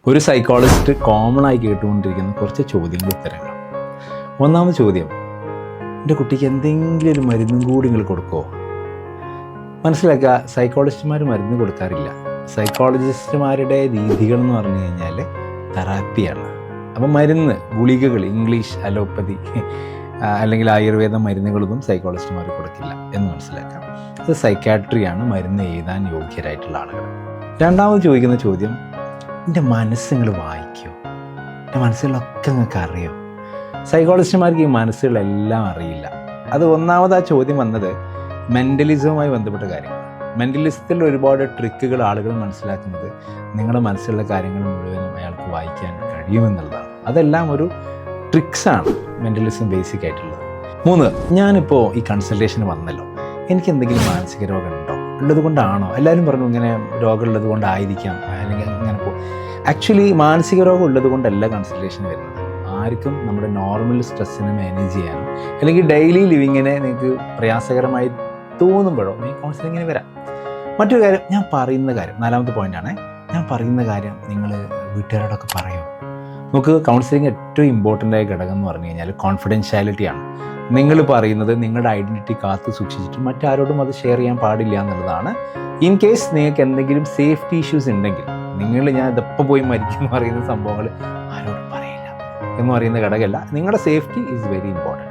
ഒരു സൈക്കോളജിസ്റ്റ് കോമണായി കേട്ടുകൊണ്ടിരിക്കുന്ന കുറച്ച് ചോദ്യങ്ങൾ ഉത്തരങ്ങൾ. ഒന്നാമത് ചോദ്യം, എൻ്റെ കുട്ടിക്ക് എന്തെങ്കിലും ഒരു മരുന്നും കൂടി നിങ്ങൾ കൊടുക്കുമോ? മനസ്സിലാക്കുക, സൈക്കോളജിസ്റ്റുമാർ മരുന്ന് കൊടുക്കാറില്ല. സൈക്കോളജിസ്റ്റുമാരുടെ രീതികൾ എന്ന് പറഞ്ഞു കഴിഞ്ഞാൽ തെറാപ്പിയാണ്. അപ്പം മരുന്ന്, ഗുളികകൾ, ഇംഗ്ലീഷ്, അലോപ്പതി അല്ലെങ്കിൽ ആയുർവേദ മരുന്നുകളൊന്നും സൈക്കോളജിസ്റ്റുമാർ കൊടുക്കില്ല എന്ന് മനസ്സിലാക്കാം. അത് സൈക്കാട്രിയാണ് മരുന്ന് എഴുതാൻ യോഗ്യരായിട്ടുള്ള ആളുകൾ. രണ്ടാമത് ചോദിക്കുന്ന ചോദ്യം, എൻ്റെ മനസ്സ് നിങ്ങൾ വായിക്കുമോ? എൻ്റെ മനസ്സുകളൊക്കെ നിങ്ങൾക്ക് അറിയോ? സൈക്കോളജിസ്റ്റുമാർക്ക് ഈ മനസ്സുകളെല്ലാം അറിയില്ല. അത് ഒന്നാമത് ആ ചോദ്യം വന്നത് മെൻ്റലിസവുമായി ബന്ധപ്പെട്ട കാര്യങ്ങൾ. മെൻ്റലിസത്തിൽ ഒരുപാട് ട്രിക്കുകൾ ആളുകൾ മനസ്സിലാക്കുന്നത് നിങ്ങളുടെ മനസ്സിലുള്ള കാര്യങ്ങൾ മുഴുവനും അയാൾക്ക് വായിക്കാൻ കഴിയുമെന്നുള്ളതാണ്. അതെല്ലാം ഒരു ട്രിക്സാണ് മെൻ്റലിസം ബേസിക് ആയിട്ടുള്ളത്. 3, ഞാനിപ്പോൾ ഈ കൺസൾട്ടേഷന് വന്നല്ലോ, എനിക്ക് എന്തെങ്കിലും മാനസിക രോഗം ഉണ്ടോ? ഉള്ളത് കൊണ്ടാണോ? എല്ലാവരും പറഞ്ഞു ഇങ്ങനെ രോഗമുള്ളത് കൊണ്ടായിരിക്കാം, അല്ലെങ്കിൽ ഇങ്ങനെ പോകും. ആക്ച്വലി മാനസിക രോഗം ഉള്ളത് കൊണ്ടല്ല കൺസൾട്ടേഷൻ വരുന്നത്. ആർക്കും നമ്മുടെ നോർമൽ സ്ട്രെസ്സിനെ മാനേജ് ചെയ്യാനും അല്ലെങ്കിൽ ഡെയിലി ലിവിങ്ങിനെ നിങ്ങൾക്ക് പ്രയാസകരമായി തോന്നുമ്പോഴോ ഈ കൗൺസിലിങ്ങിന് വരാം. മറ്റൊരു കാര്യം, ഞാൻ പറയുന്ന കാര്യം, 4ാമത്തെ പോയിൻ്റാണ്, ഞാൻ പറയുന്ന കാര്യം നിങ്ങൾ വീട്ടുകാരോടൊക്കെ പറയുമോ? നമുക്ക് കൗൺസിലിംഗ് ഏറ്റവും ഇമ്പോർട്ടൻ്റ് ആയ ഘടകം എന്ന് പറഞ്ഞു കഴിഞ്ഞാൽ കോൺഫിഡൻഷ്യാലിറ്റിയാണ്. നിങ്ങൾ പറയുന്നത് നിങ്ങളുടെ ഐഡൻറ്റിറ്റി കാത്തു സൂക്ഷിച്ചിട്ട് മറ്റാരോടും അത് ഷെയർ ചെയ്യാൻ പാടില്ല എന്നുള്ളതാണ്. ഇൻ കേസ് നിങ്ങൾക്ക് എന്തെങ്കിലും സേഫ്റ്റി ഇഷ്യൂസ് ഉണ്ടെങ്കിൽ, ഞാൻ ഇതെപ്പോൾ പോയി മരിക്കും എന്ന് പറയുന്ന സംഭവങ്ങൾ ആരോടും പറയില്ല എന്ന് പറയുന്ന ഘടകമല്ല. നിങ്ങളുടെ സേഫ്റ്റി ഈസ് വെരി ഇമ്പോർട്ടൻറ്റ്.